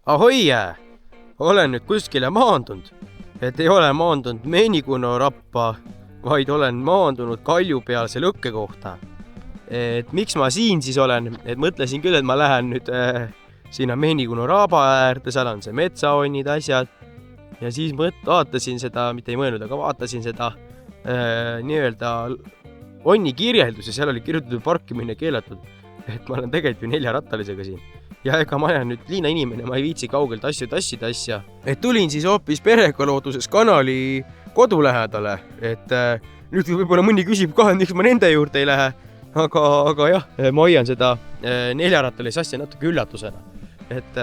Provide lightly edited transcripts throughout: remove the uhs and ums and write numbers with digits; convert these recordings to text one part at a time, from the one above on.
Ahoi, olen nüüd kuskile maandunud, et ei ole maandunud Meenikuna rappa, vaid olen maandunud Kaljupealse lõkke kohta. Et miks ma siin siis olen, et mõtlesin küll, et ma lähen nüüd sinna Meenikuna raba äärde, seal on see metsaonnid asjad. Ja siis vaatasin seda, mitte ei mõelnud, aga vaatasin seda nii-öelda onni kirjeldus ja seal oli kirjutatud parkimine keelatud. Et ma olen tegelikult ju 4-rattalisega siin. Ja ega ma olen nüüd liina inimene, ma ei viitsi kaugelt asju tassida asja. Et tulin siis hoopis Perekalooduses kanali kodu lähedale. Et nüüd võib-olla mõni küsib ka, miks ma nende juurde ei lähe. Aga jah, ma hoian seda 4-rattalise asja natuke üllatusena. Et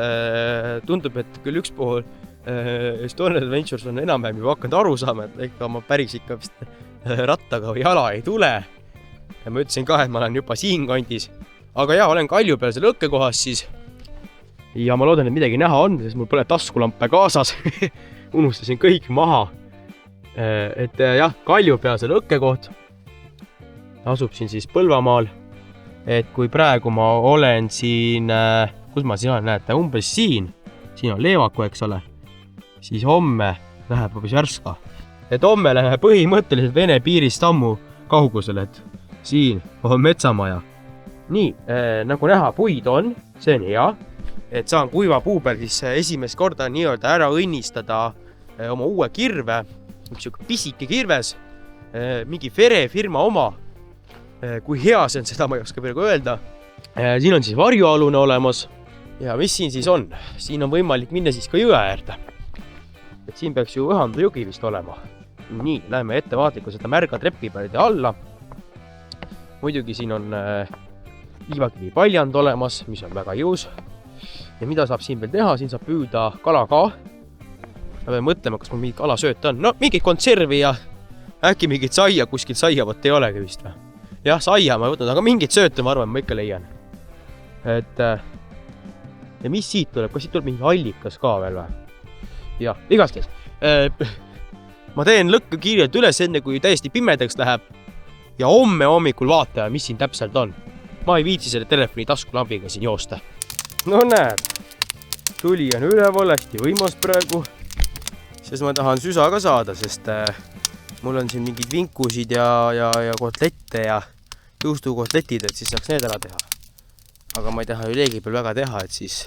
tundub, et küll üks pool Estonian Adventures on enam-vähem juba hakanud aru saama, et ega ma päris ikka vist rattaga või jala ei tule. Ja ma ütlesin ka, et ma olen juba siin kandis. Aga jah, olen Kaljupealse lõkke kohas siis. Ja ma loodan, et midagi näha on, sest mul pole taskulampe kaasas. Unustasin kõik maha. Et jah, Kaljupealse lõkke koht asub siin siis Põlvamaal. Et kui praegu ma olen siin, kus ma siin olen, näete, umbes siin on Leevaku, eks ole, siis homme läheb hoopis Värska. Et homme läheb põhimõtteliselt Vene piirist ammu kaugusel, et siin on metsamaja. Nii, nagu näha, puid on, see on hea, et saan kuiva puu peal siis esimest korda nii-öelda ära õnnistada oma uue kirve, üks pisike kirves, mingi Fere firma oma, kui hea see on, seda ma ei oska praegu öelda. Siin on siis varjualune olemas ja mis siin siis on? Siin on võimalik minna siis ka jõe äärde. Et siin peaks ju Õhandu jõgi vist olema. Nii, läheme ettevaatlikult seda märga trepi peale alla. Muidugi siin on liivakivi paljand olemas, mis on väga jõus. Ja mida saab siin veel teha? Siin saab püüda kala ka. Ma pean mõtlema, kas mul mingit kalasööta on. No, mingit kontservi ja äkki mingit saia, kuskilt saiavõtt ei olegi vist või? Jah, saia ma võtnud, aga mingit sööta ma arvan, ma ikka leian. Et, ja mis siit tuleb? Kas siit tuleb mingi allikas ka veel või? Jah, igastahes. Ma teen lõkku kiirelt üles enne, kui täiesti pimedaks läheb. Ja homme hommikul vaata, mis siin täpselt on. Ma ei viitsi selle telefoni taskulambiga siin joosta. No näed, tuli on üleval, hästi võimas praegu. Sest ma tahan süsa ka saada, sest mul on siin mingid vinkusid ja kotlette ja juustukotletid, et siis saaks need ära teha. Aga ma ei taha ju leegi peal väga teha, et siis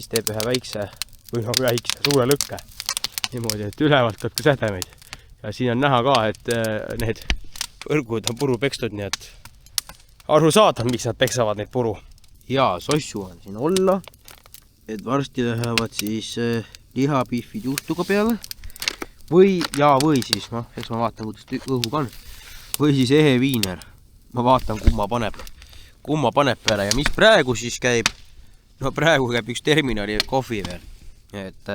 teeb ühe väikse, või suure lõkke. Niimoodi, et ülevalt võtke sädemeid. Ja siin on näha ka, et need võrgud on puru pekstud, nii et aru saada, miks nad peksavad neid puru. Ja sossu on siin olla, et varsti lähevad siis lihapihvid juustuga peale. Või siis, eks ma vaatan, kuidas õhuga on. Või siis ehe viiner. Ma vaatan, kumma paneb peale. Ja mis praegu siis käib? No praegu käib üks terminali kohvi veel. Et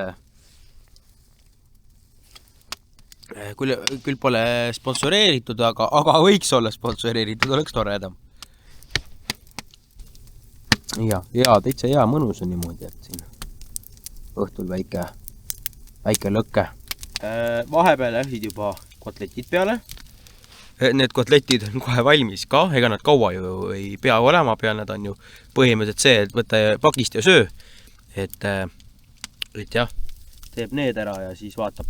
küll pole sponsoreeritud, aga võiks olla sponsoreeritud, oleks toredam. Ja täitsa hea mõnus on niimoodi, et siin õhtul väike lõkke. Vahepeal lähid juba kotletid peale. Need kotletid on kohe valmis ka, ega nad kaua ju ei pea olema peal, nad on ju põhimõtteliselt see, et võtta pakist ja söö. Et jah, teeb need ära ja siis vaatab.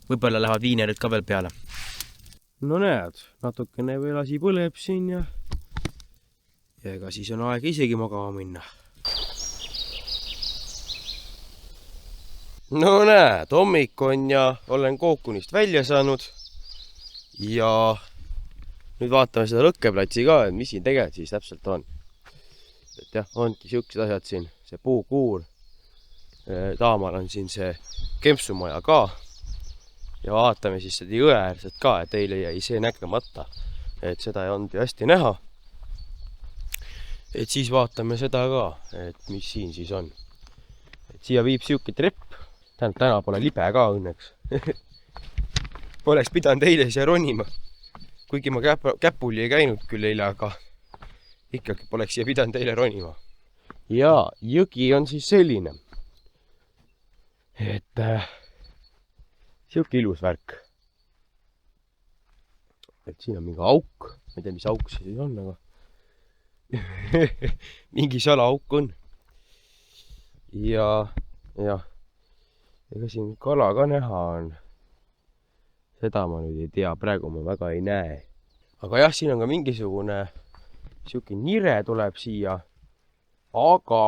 Võib-olla lähevad viinerid ka veel peale. No näed, natukene veel asi põleb siin ja ega siis on aeg isegi magama minna. No näed, hommik on ja olen kookunist välja saanud ja nüüd vaatame seda lõkkeplatsi ka, et mis siin tegelikult siis täpselt on. Et jah, ongi siuksed asjad siin, see puukuur, taamal on siin see kempsumaja ka ja vaatame siis seda jõeäärset ka, et eile jäi see nägemata, et seda ei olnud ju hästi näha. Et siis vaatame seda ka, et mis siin siis on. Et siia viib siuke trepp. Täna pole libe ka õnneks. Poleks pidanud eile siia ronima. Kuigi ma käpuli ei käinud küll eile, aga ikkagi poleks siia pidanud eile ronima. Ja jõgi on siis selline. Et siuke ilus värk. Et siin on mingi auk. Ma ei tea, mis auk see on, aga mingi salaauk on. ja ega siin kala ka näha on. Seda ma nüüd ei tea, praegu ma väga ei näe. Aga jah, siin on ka mingisugune siuke nire tuleb siia. Aga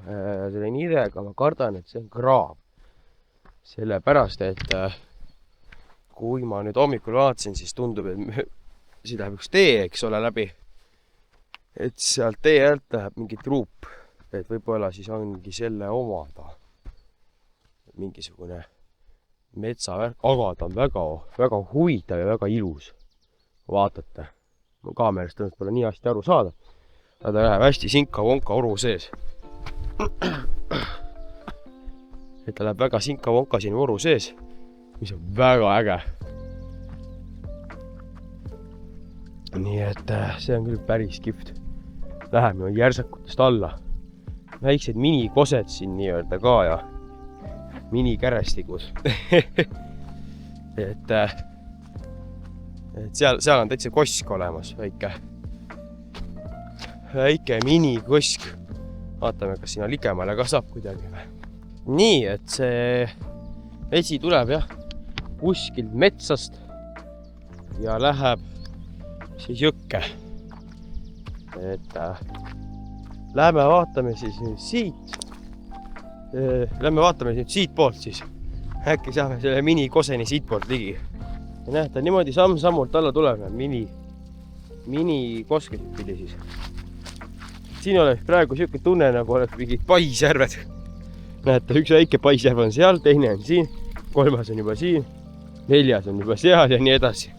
selle nirega ma kardan, et see on kraab. Sellepärast, et kui ma nüüd hommikul vaatasin, siis tundub, et siin läheb üks tee, eks ole, läbi. Et sealt tee alt läheb mingi truup. Et võib-olla siis ongi selle omada. Mingisugune metsavärk, aga ta on väga huvitav ja väga ilus. Vaatate. Mu kaamerast tõenäoliselt pole nii hästi aru saada. Aga ta läheb hästi sinka-vonka oru sees. Et ta läheb väga sinka-vonka siin oru sees, mis on väga äge. Nii et see on küll päris kihvt. Läheme järsakutest alla. Väiksed minikosed siin nii-öelda ka ja minikärestigud. et seal on täitsa kosk olemas, väike minikosk. Vaatame, kas sinna ligemale ka saab kuidagi. Nii, et see vesi tuleb jah kuskilt metsast ja läheb siis jõkke. Et lähme vaatame siis nüüd siit. Lähme vaatame nüüd siit poolt siis. Äkki saame selle minikoseni siit poolt ligi. Ja näete, niimoodi samm-sammult alla tuleme. Minikoskesed pidi siis. Siin oleks praegu siuke tunne, nagu oleks mingid paisjärved. Näete, üks väike paisjärv on seal, teine on siin, 3 on juba siin, 4 on juba seal ja nii edasi.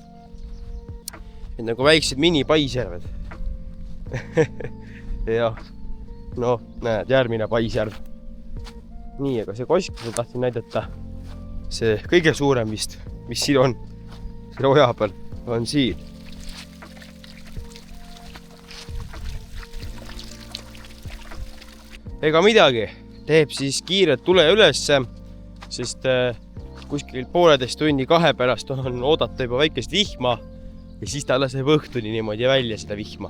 Et nagu väiksed mini-paisjärved. Ja, no näed, järgmine paisjärv. Nii, aga see kosk, ma tahtsin näidata, see kõige suurem vist, mis siin on, selle oja peal, on siin. Ega midagi, teeb siis kiiret tule ülesse, sest kuskil 1,5 tunni 2 pärast on oodata juba väikest vihma ja siis ta laseb õhtuni niimoodi välja seda vihma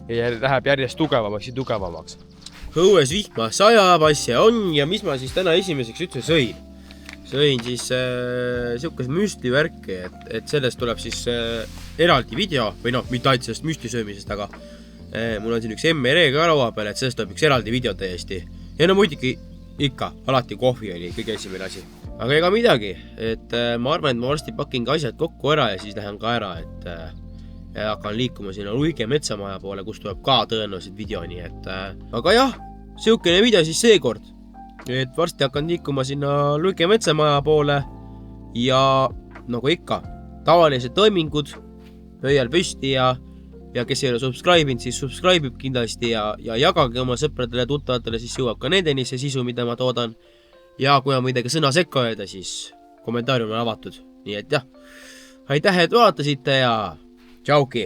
ja läheb järjest tugevamaks ja tugevamaks. Õues vihma sajab, asja on ja mis ma siis täna esimeseks üldse sõin? Sõin siis siukest müstivärki, et sellest tuleb siis eraldi video või noh, mitte ainult sellest müstisöömisest, aga mul on siin üks MRE ka laua peal, et sellest tuleb üks eraldi video täiesti. Ja no muidugi ikka, alati kohvi oli kõige esimene asi. Aga ega midagi, et ma arvan, et ma varsti pakin ka asjad kokku ära ja siis lähen ka ära, et hakkan liikuma sinna Luige metsamaja poole, kus tuleb ka tõenäoliselt video, nii et aga jah, siukene video siis seekord, et varsti hakkan liikuma sinna Luige metsamaja poole ja nagu ikka, tavalised toimingud, pöial püsti ja kes ei ole subscribe'inud, siis subscribe'ib kindlasti ja jagage oma sõpradele, tuttavatele, siis jõuab ka nendeni see sisu, mida ma toodan. Ja kui on midagi sõna sekka öelda, siis kommentaarium on avatud. Nii et jah, aitäh, et vaatasite ja tšauki!